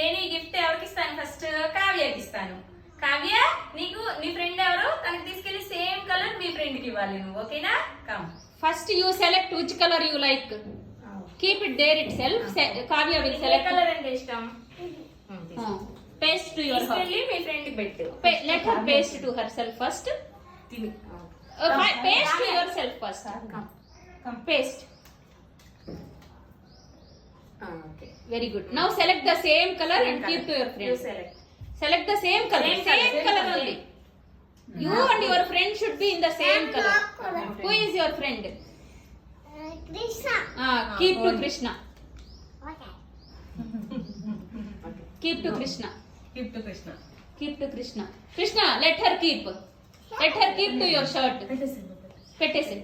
నేను ఈ గిఫ్ట్ ఎవరికి ఇస్తాను? ఫస్ట్ కావ్యకి ఇస్తాను. కావ్య, నీకు నీ ఫ్రెండ్ ఎవరు తనకి తీసుకెళ్లి సేమ్ కలర్ మీ ఫ్రెండ్ కి ఇవ్వాలి నువ్వు. ఓకేనా? Come. First you select which colour you like. Keep it there itself. Kavya will select colour అంటే ఇష్టం. Paste to your her. మీ ఫ్రెండ్ కి పెట్టు. Let her paste to herself first. Paste to yourself first. Come. Paste. Okay. Very good. Now select the same color and keep to your friend. You select. Select the same color. Same color only. You and your friend should be in the same color. Who is your friend? Krishna. Keep to Krishna. Okay. Keep to Krishna. Keep to Krishna. Keep to Krishna. Krishna, let her keep. Let her keep to your shirt. Petese.